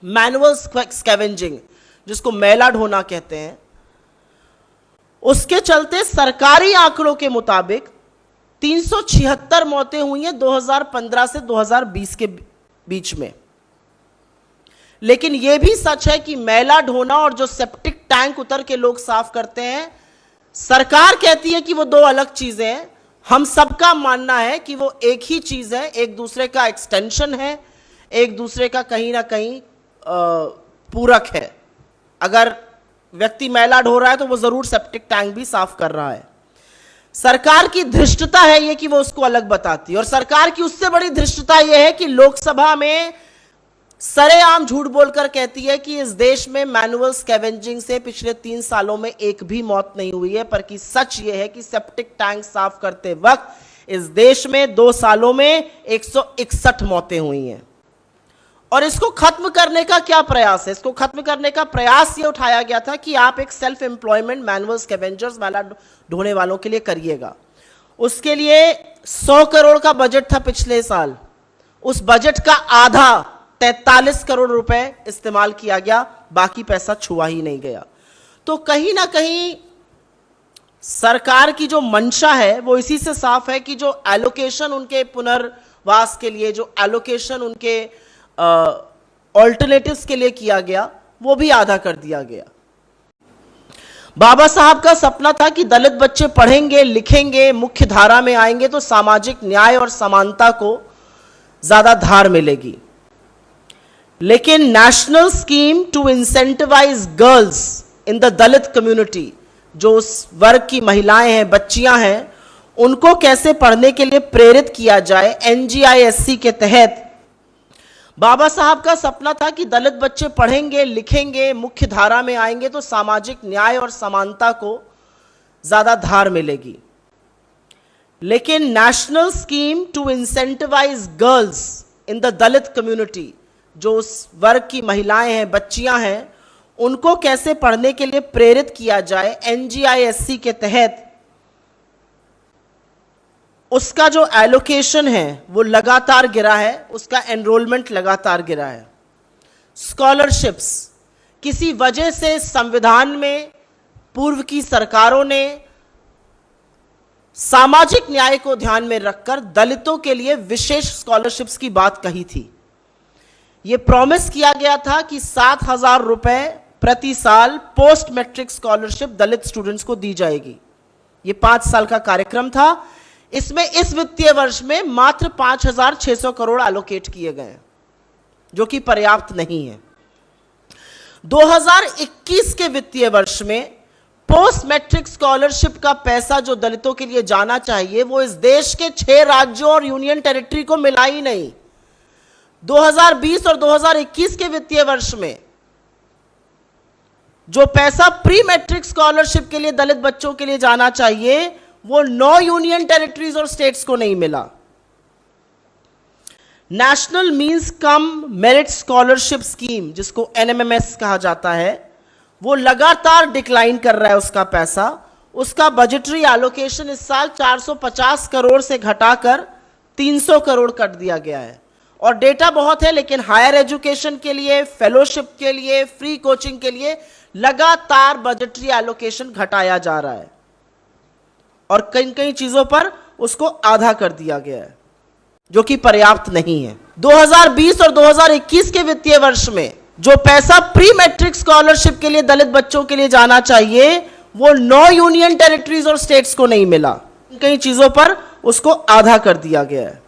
Manual scavenging, जिसको मैला ढोना कहते हैं, उसके चलते सरकारी आंकड़ों के मुताबिक 376 मौतें हुई हैं 2015 से 2020 के बीच में। लेकिन यह भी सच है कि मैला ढोना और जो सेप्टिक टैंक उतर के लोग साफ करते हैं, सरकार कहती है कि वो दो अलग चीजें हैं। हम सबका मानना है कि वो एक ही चीज है, एक दूसरे का एक्सटेंशन है, एक दूसरे का कहीं ना कहीं पूरक है। अगर व्यक्ति मैला ढो रहा है तो वो जरूर सेप्टिक टैंक भी साफ कर रहा है। सरकार की धृष्टता है ये कि वो उसको अलग बताती है, और सरकार की उससे बड़ी धृष्टता ये है कि लोकसभा में सरेआम झूठ बोलकर कहती है कि इस देश में मैनुअल स्कैवेंजिंग से पिछले 3 सालों में एक भी मौत नहीं हुई है। पर कि सच ये है कि सेप्टिक टैंक साफ करते वक्त इस देश में 2 सालों में 161 मौतें हुई हैं। और इसको खत्म करने का क्या प्रयास है? इसको खत्म करने का प्रयास ये उठाया गया था कि आप एक सेल्फ एम्प्लॉयमेंट मैनुअल स्कैवेंजर्स मैला ढोने वालों के लिए करिएगा। उसके लिए 100 करोड़ का बजट था पिछले साल। उस बजट का आधा 43 करोड़ रुपए इस्तेमाल किया गया, बाकी पैसा छुआ ही नहीं गया। तो कहीं ना कहीं सरकार की जो मंशा है वो इसी से साफ है कि जो एलोकेशन उनके पुनर्वास के लिए, जो एलोकेशन उनके ऑल्टरनेटिव्स के लिए किया गया, वो भी आधा कर दिया गया। बाबा साहब का सपना था कि दलित बच्चे पढ़ेंगे, लिखेंगे, मुख्य धारा में आएंगे तो सामाजिक न्याय और समानता को ज्यादा धार मिलेगी। लेकिन national scheme to incentivise girls in the Dalit community, जो उस वर्ग की महिलाएं हैं, बच्चियां हैं, उनको कैसे पढ़ने के लिए प्रेरित किया जाए, NGISC के तहत बाबा साहब का सपना था कि दलित बच्चे पढ़ेंगे, लिखेंगे, मुख्य धारा में आएंगे तो सामाजिक न्याय और समानता को ज्यादा धार मिलेगी। लेकिन national scheme to incentivise girls in the Dalit community, जो उस वर्ग की महिलाएं हैं, बच्चियां हैं, उनको कैसे पढ़ने के लिए प्रेरित किया जाए, NGISC के तहत उसका जो एलोकेशन है वो लगातार गिरा है, उसका एनरोलमेंट लगातार गिरा है। स्कॉलरशिप्स, किसी वजह से संविधान में पूर्व की सरकारों ने सामाजिक न्याय को ध्यान में रखकर दलितों के लिए विशेष स्कॉलरशिप्स की बात कही थी। यह प्रॉमिस किया गया था कि 7,000 रुपए प्रति साल पोस्ट मैट्रिक स्कॉलरशिप दलित स्टूडेंट्स को दी जाएगी। यह 5 साल का कार्यक्रम था। इसमें इस वित्तीय वर्ष में मात्र 5,600 करोड़ एलोकेट किए गए, जो कि पर्याप्त नहीं है। 2021 के वित्तीय वर्ष में पोस्ट मैट्रिक स्कॉलरशिप का पैसा जो दलितों के लिए जाना चाहिए वो इस देश के 6 राज्यों और यूनियन टेरिटरी को मिला ही नहीं। 2020 और 2021 के वित्तीय वर्ष में जो पैसा प्री मैट्रिक स्कॉलरशिप के लिए दलित बच्चों के लिए जाना चाहिए वो 9 यूनियन टेरिटरीज और स्टेट्स को नहीं मिला। National means cum merit scholarship scheme, जिसको NMMS कहा जाता है, वो लगातार डिक्लाइन कर रहा है उसका पैसा। उसका बजटरी एलोकेशन इस साल 450 करोड़ से घटाकर 300 करोड़ कर दिया गया है। और डेटा बहुत है, लेकिन हायर एजुकेशन के लिए, फेलोशिप के लिए, फ्री कोचिंग के लिए लगातार बजटरी एलोकेशन घटाया जा रहा है और कई कई चीजों पर उसको आधा कर दिया गया है, जो कि पर्याप्त नहीं है। 2020 और 2021 के वित्तीय वर्ष में जो पैसा प्री मैट्रिक स्कॉलरशिप के लिए दलित बच्चों के लिए जाना चाहिए वो 9 यूनियन टेरिटरीज और स्टेट्स को नहीं मिला। कई चीजों पर उसको आधा कर दिया गया है।